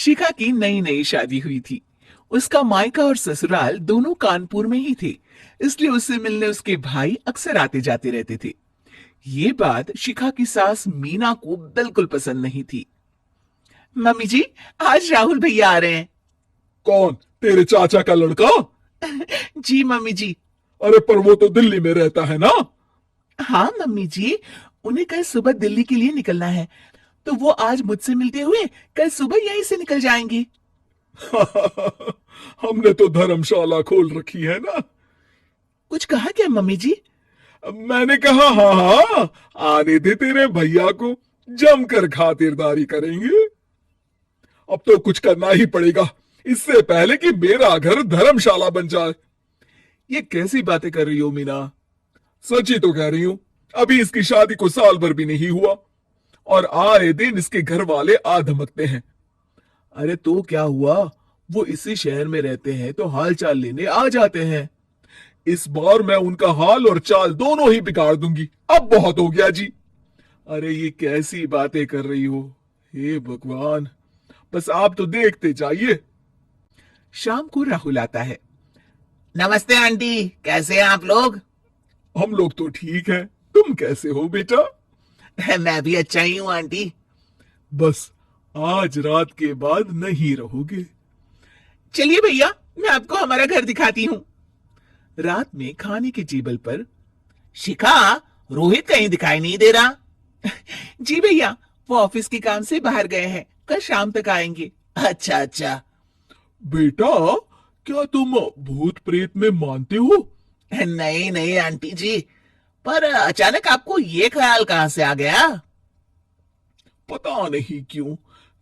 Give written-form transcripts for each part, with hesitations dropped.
शिखा की नई नई शादी हुई थी। उसका मायका और ससुराल दोनों कानपुर में ही थे, इसलिए उससे मिलने उसके भाई अक्सर आते जाते रहते थे। ये बात शिखा की सास मीना को बिल्कुल पसंद नहीं थी। मम्मी जी, आज राहुल भैया आ रहे हैं। कौन? तेरे चाचा का लड़का? जी मम्मी जी। अरे पर वो तो दिल्ली में रहता है ना। हाँ मम्मी जी, उन्हें कल सुबह दिल्ली के लिए निकलना है, तो वो आज मुझसे मिलते हुए कल सुबह यहीं से निकल जाएंगे। हमने तो धर्मशाला खोल रखी है ना। कुछ कहा क्या मम्मी जी? मैंने कहा हाँ हाँ, आने दे तेरे भैया को, जमकर खातिरदारी करेंगे। अब तो कुछ करना ही पड़ेगा, इससे पहले कि मेरा घर धर्मशाला बन जाए। ये कैसी बातें कर रही हो मीना? सच ही तो कह रही हूं। अभी इसकी शादी को साल भर भी नहीं हुआ और आए दिन इसके घर वाले आ धमकते हैं। अरे तो क्या हुआ, वो इसी शहर में रहते हैं तो हाल चाल लेने आ जाते हैं। इस बार मैं उनका हाल और चाल दोनों ही बिगाड़ दूंगी। अब बहुत हो गया जी। अरे ये कैसी बातें कर रही हो, हे भगवान, बस आप तो देखते जाइए। शाम को राहुल आता है। नमस्ते आंटी, कैसे हैं आप लोग? हम लोग तो ठीक हैं, तुम कैसे हो बेटा? मैं भी अच्छा ही हूँ आंटी। बस आज रात के बाद नहीं रहोगे? चलिए भैया, मैं आपको हमारा घर दिखाती हूँ। रात में खाने की टेबल पर शिखा, रोहित कहीं दिखाई नहीं दे रहा। जी भैया, वो ऑफिस के काम से बाहर गए हैं, कल शाम तक आएंगे। अच्छा अच्छा। बेटा, क्या तुम भूत प्रेत में मानते हो? नहीं नहीं आंटी जी, पर अचानक आपको ये ख्याल कहाँ से आ गया? पता नहीं क्यों,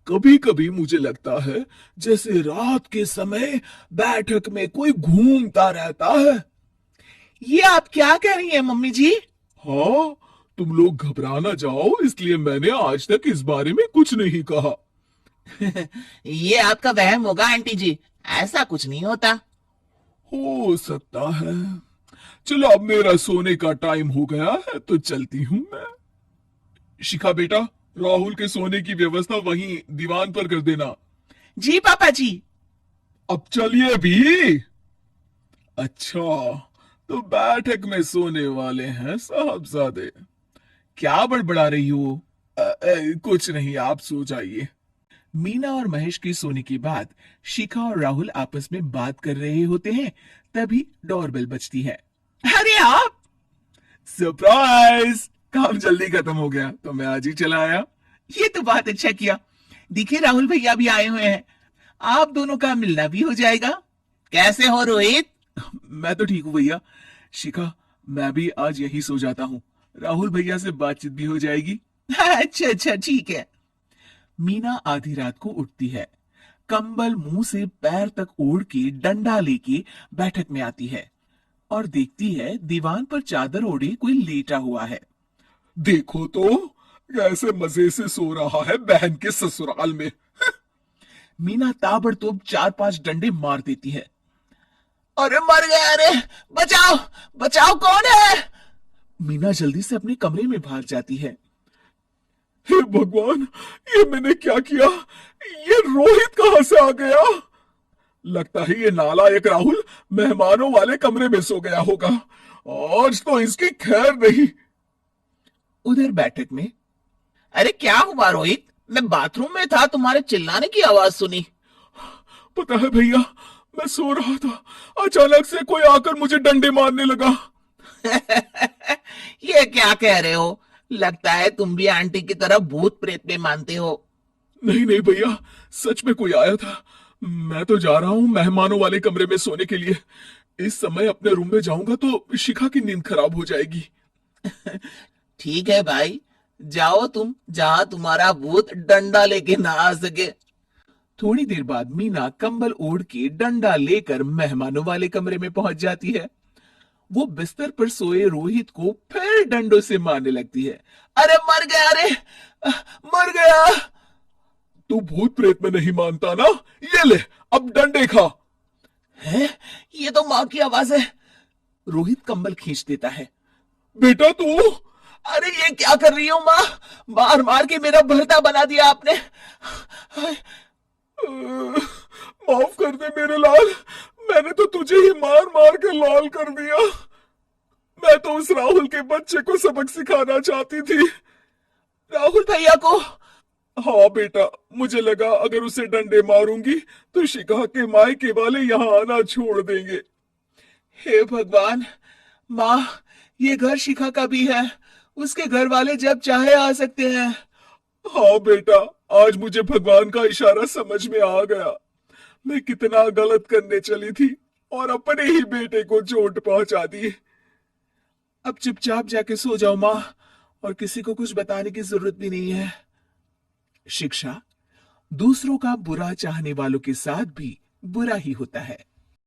कभी कभी मुझे लगता है जैसे रात के समय बैठक में कोई घूमता रहता है। ये आप क्या कह रही हैं मम्मी जी? हाँ, तुम लोग घबरा ना जाओ, इसलिए मैंने आज तक इस बारे में कुछ नहीं कहा। ये आपका वहम होगा आंटी जी, ऐसा कुछ नहीं होता। हो सकता है। चलो अब मेरा सोने का टाइम हो गया है तो चलती हूं मैं। शिखा बेटा, राहुल के सोने की व्यवस्था वहीं दीवान पर कर देना। जी पापा जी। अब चलिए भी। अच्छा, तो बैठक में सोने वाले हैं साहबजादे। क्या बड़बड़ा रही हो? कुछ नहीं, आप सो जाइए। मीना और महेश के सोने के बाद शिखा और राहुल आपस में बात कर रहे होते हैं, तभी डोरबेल बजती है। अरे आप! सरप्राइज! काम जल्दी खत्म हो गया तो मैं आज ही चला आया। ये तो बहुत अच्छा किया। देखिए राहुल भैया भी आए हुए हैं, आप दोनों का मिलना भी हो जाएगा। कैसे हो रोहित? मैं तो ठीक हूँ भैया। शिखा, मैं भी आज यही सो जाता हूँ, राहुल भैया से बातचीत भी हो जाएगी। अच्छा अच्छा ठीक है। मीना आधी रात को उठती है, कंबल मुंह से पैर तक ओढ़ के डंडा लेके बैठक में आती है और देखती है दीवान पर चादर ओढ़े कोई लेटा हुआ है। देखो तो कैसे मजे से सो रहा है बहन के ससुराल में। मीना ताबड़तोड़ 4-5 डंडे मार देती है। अरे मर गया, अरे बचाओ बचाओ, कौन है? मीना जल्दी से अपने कमरे में भाग जाती है। हे भगवान, ये मैंने क्या किया? ये रोहित कहां से आ गया? लगता है ये नालायक राहुल मेहमानों वाले कमरे में सो गया होगा। आज तो इसकी खैर नहीं। उधर बैठक में, अरे क्या हुआ रोहित? मैं बाथरूम में था, तुम्हारे चिल्लाने की आवाज सुनी। पता है भैया, मैं सो रहा था, अचानक से कोई आकर मुझे डंडे मारने लगा। ये क्या कह रहे हो? लगता है तुम भी आंटी की तरह भूत प्रेत में मानते हो। नहीं नहीं भैया, सच में कोई आया था। मैं तो जा रहा हूं मेहमानों वाले कमरे में सोने के लिए। इस समय अपने रूम में जाऊंगा तो शिखा की नींद खराब हो जाएगी। ठीक है भाई, जाओ तुम, जहां तुम्हारा भूत डंडा लेके ना आ सके। थोड़ी देर बाद मीना कंबल ओढ़ के डंडा लेकर मेहमानों वाले कमरे में पहुंच जाती है। वो बिस्तर पर सोए रोहित को फिर डंडों से मारने लगती है। अरे मर गया, अरे मर गया। तू भूत प्रेत में नहीं मानता ना? ये ले, अब डंडे खा। है? ये तो मां की आवाज है। रोहित कंबल खींच देता है। बेटा तू! अरे ये क्या कर रही हो माँ? मार मार के मेरा भरता बना दिया आपने। मेरे लाल, मैंने तो तुझे ही मार मार के लाल कर दिया। मैं तो उस राहुल के बच्चे को सबक सिखाना चाहती थी। राहुल भैया को? हाँ बेटा, मुझे लगा अगर उसे डंडे मारूंगी तो शिखा के मायके वाले यहाँ आना छोड़ देंगे। हे भगवान, माँ, ये घर शिखा का भी है, उसके घर वाले जब चाहे आ सकते हैं। हाँ बेटा, आज मुझे भगवान का इशारा समझ में आ गया। मैं कितना गलत करने चली थी और अपने ही बेटे को चोट पहुंचा दी। अब चुपचाप जाके सो जाओ माँ, और किसी को कुछ बताने की जरूरत भी नहीं है। शिक्षा दूसरों का बुरा चाहने वालों के साथ भी बुरा ही होता है।